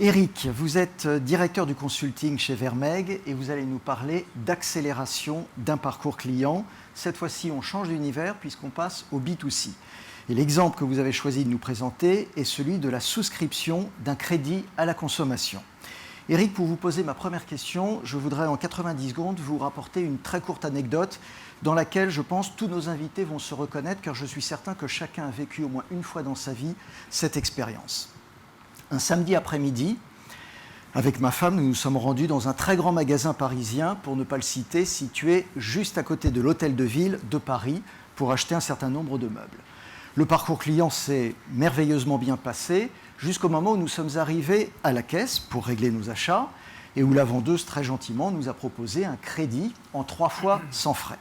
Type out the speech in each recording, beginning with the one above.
Eric, vous êtes directeur du consulting chez Vermeeg et vous allez nous parler d'accélération d'un parcours client. Cette fois-ci, on change d'univers puisqu'on passe au B2C. Et l'exemple que vous avez choisi de nous présenter est celui de la souscription d'un crédit à la consommation. Eric, pour vous poser ma première question, je voudrais en 90 secondes vous rapporter une très courte anecdote dans laquelle je pense tous nos invités vont se reconnaître car je suis certain que chacun a vécu au moins une fois dans sa vie cette expérience. Un samedi après-midi, avec ma femme, nous nous sommes rendus dans un très grand magasin parisien, pour ne pas le citer, situé juste à côté de l'hôtel de ville de Paris, pour acheter un certain nombre de meubles. Le parcours client s'est merveilleusement bien passé, jusqu'au moment où nous sommes arrivés à la caisse pour régler nos achats, et où la vendeuse, très gentiment, nous a proposé un crédit en 3 fois sans frais.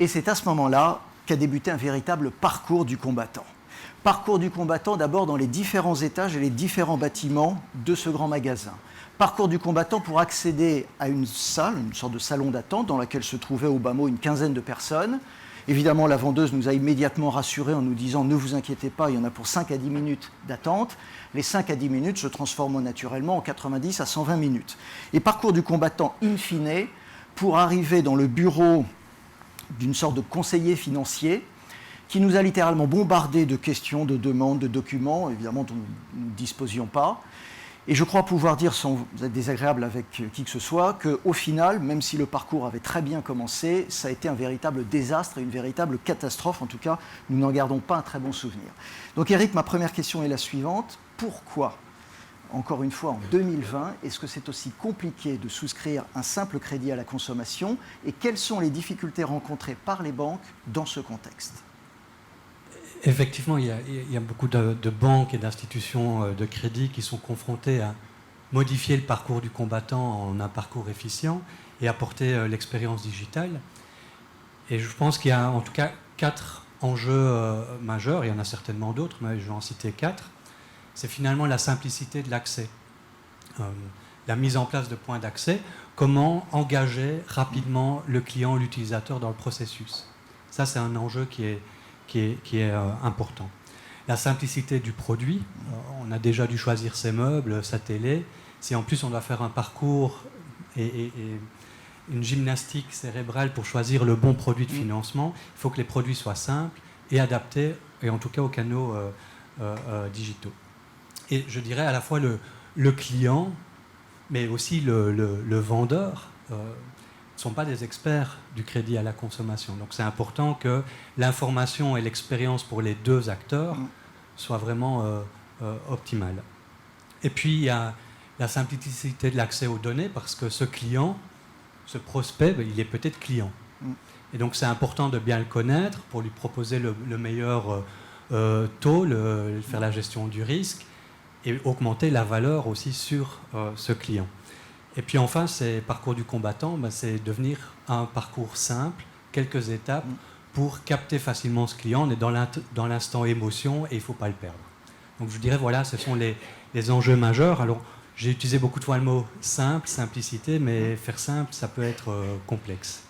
Et c'est à ce moment-là qu'a débuté un véritable parcours du combattant. Parcours du combattant d'abord dans les différents étages et les différents bâtiments de ce grand magasin. Parcours du combattant pour accéder à une salle, une sorte de salon d'attente dans laquelle se trouvaient au bas mot une quinzaine de personnes. Évidemment, la vendeuse nous a immédiatement rassurés en nous disant « Ne vous inquiétez pas, il y en a pour 5 à 10 minutes d'attente ». Les 5 à 10 minutes se transforment naturellement en 90 à 120 minutes. Et parcours du combattant in fine pour arriver dans le bureau d'une sorte de conseiller financier qui nous a littéralement bombardé de questions, de demandes, de documents, évidemment dont nous ne disposions pas. Et je crois pouvoir dire, sans être désagréable avec qui que ce soit, qu'au final, même si le parcours avait très bien commencé, ça a été un véritable désastre et une véritable catastrophe. En tout cas, nous n'en gardons pas un très bon souvenir. Donc Eric, ma première question est la suivante. Pourquoi, encore une fois en 2020, est-ce que c'est aussi compliqué de souscrire un simple crédit à la consommation et quelles sont les difficultés rencontrées par les banques dans ce contexte ? Effectivement, il y a beaucoup de banques et d'institutions de crédit qui sont confrontées à modifier le parcours du combattant en un parcours efficient et apporter l'expérience digitale. Et je pense qu'il y a en tout cas 4 enjeux majeurs, il y en a certainement d'autres, mais je vais en citer 4. C'est finalement la simplicité de l'accès, la mise en place de points d'accès, comment engager rapidement le client, l'utilisateur dans le processus. Ça, c'est un enjeu qui est important. La simplicité du produit, on a déjà dû choisir ses meubles, sa télé. Si en plus on doit faire un parcours et une gymnastique cérébrale pour choisir le bon produit de financement, il faut que les produits soient simples et adaptés, et en tout cas aux canaux digitaux. Et je dirais à la fois le client, mais aussi le vendeur, ne sont pas des experts du crédit à la consommation. Donc c'est important que l'information et l'expérience pour les deux acteurs soient vraiment optimales. Et puis il y a la simplicité de l'accès aux données parce que ce client, ce prospect, il est peut-être client. Et donc c'est important de bien le connaître pour lui proposer le meilleur taux, faire la gestion du risque et augmenter la valeur aussi sur ce client. Et puis enfin, c'est parcours du combattant, c'est devenir un parcours simple, quelques étapes pour capter facilement ce client. On est dans l'instant émotion et il ne faut pas le perdre. Donc je dirais, voilà, ce sont les enjeux majeurs. Alors j'ai utilisé beaucoup de fois le mot simple, simplicité, mais faire simple, ça peut être complexe.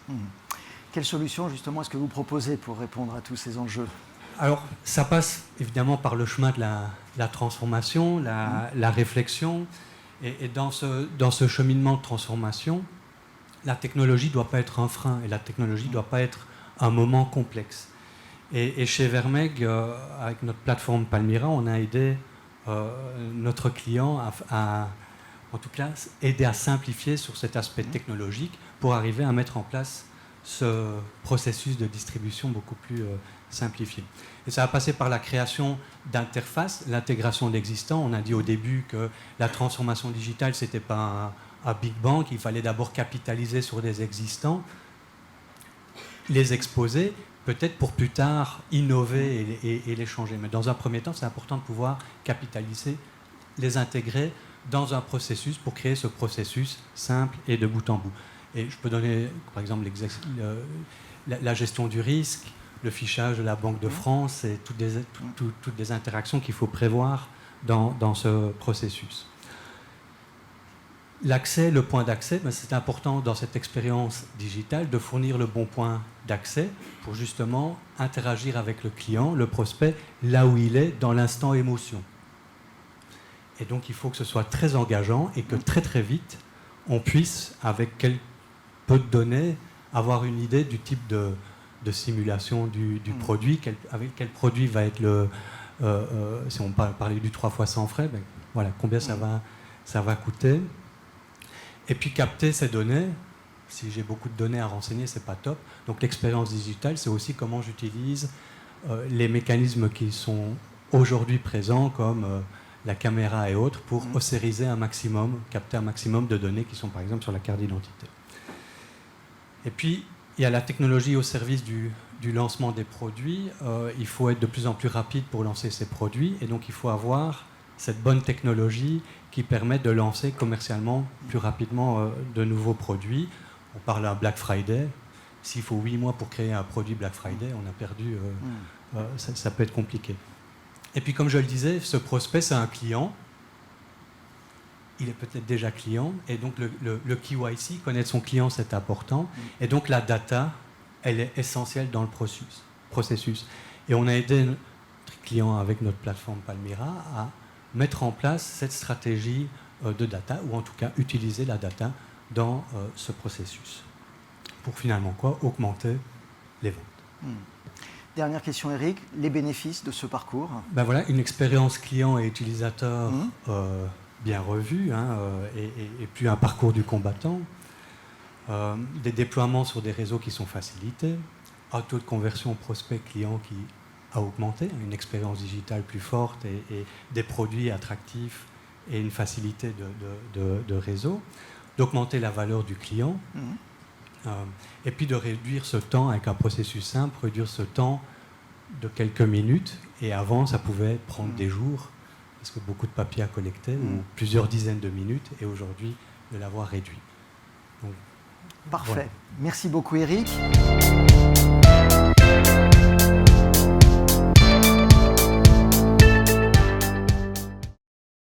Quelle solution justement est-ce que vous proposez pour répondre à tous ces enjeux ? Alors ça passe évidemment par le chemin de la transformation, la réflexion. Et dans ce cheminement de transformation, la technologie ne doit pas être un frein et la technologie ne doit pas être un moment complexe. Et chez Vermeeg, avec notre plateforme Palmira, on a aidé notre client à, en tout cas, aider à simplifier sur cet aspect technologique pour arriver à mettre en place ce processus de distribution beaucoup plus simplifié. Et ça a passé par la création d'interfaces, l'intégration de l'existant. On a dit au début que la transformation digitale, ce n'était pas un big bang, il fallait d'abord capitaliser sur des existants, les exposer, peut-être pour plus tard innover et les changer. Mais dans un premier temps, c'est important de pouvoir capitaliser, les intégrer dans un processus pour créer ce processus simple et de bout en bout. Et je peux donner, par exemple, la gestion du risque, le fichage de la Banque de France et toutes les interactions qu'il faut prévoir dans ce processus. L'accès, le point d'accès, c'est important dans cette expérience digitale de fournir le bon point d'accès pour justement interagir avec le client, le prospect, là où il est dans l'instant émotion. Et donc, il faut que ce soit très engageant et que très, très vite, on puisse, avec peu de données, avoir une idée du type de simulation du produit, avec quel produit va être si on parlait du 3 fois sans frais, ben, voilà, combien ça va coûter. Et puis capter ces données. Si j'ai beaucoup de données à renseigner, c'est pas top. Donc l'expérience digitale, c'est aussi comment j'utilise les mécanismes qui sont aujourd'hui présents, comme la caméra et autres, pour ossériser un maximum, capter un maximum de données qui sont par exemple sur la carte d'identité. Et puis, il y a la technologie au service du lancement des produits. Il faut être de plus en plus rapide pour lancer ces produits, et donc il faut avoir cette bonne technologie qui permet de lancer commercialement plus rapidement de nouveaux produits. On parle à Black Friday. S'il faut 8 mois pour créer un produit Black Friday, on a perdu. Ça peut être compliqué. Et puis, comme je le disais, ce prospect, c'est un client. Il est peut-être déjà client. Et donc, le KYC, connaître son client, c'est important. Et donc, la data, elle est essentielle dans le processus. Et on a aidé notre client avec notre plateforme Palmyra à mettre en place cette stratégie de data, ou en tout cas utiliser la data dans ce processus, pour finalement augmenter les ventes. Dernière question, Eric, les bénéfices de ce parcours? Ben voilà, une expérience client et utilisateur bien revue, et puis un parcours du combattant, des déploiements sur des réseaux qui sont facilités, un taux de conversion prospect-client qui a augmenté, une expérience digitale plus forte et des produits attractifs et une facilité de réseau, d'augmenter la valeur du client, et puis de réduire ce temps avec un processus simple, réduire ce temps de quelques minutes. Et avant, ça pouvait prendre des jours, parce que beaucoup de papier à collecter, ou plusieurs dizaines de minutes, et aujourd'hui, de l'avoir réduit. Donc, parfait. voilà. Merci beaucoup, Eric.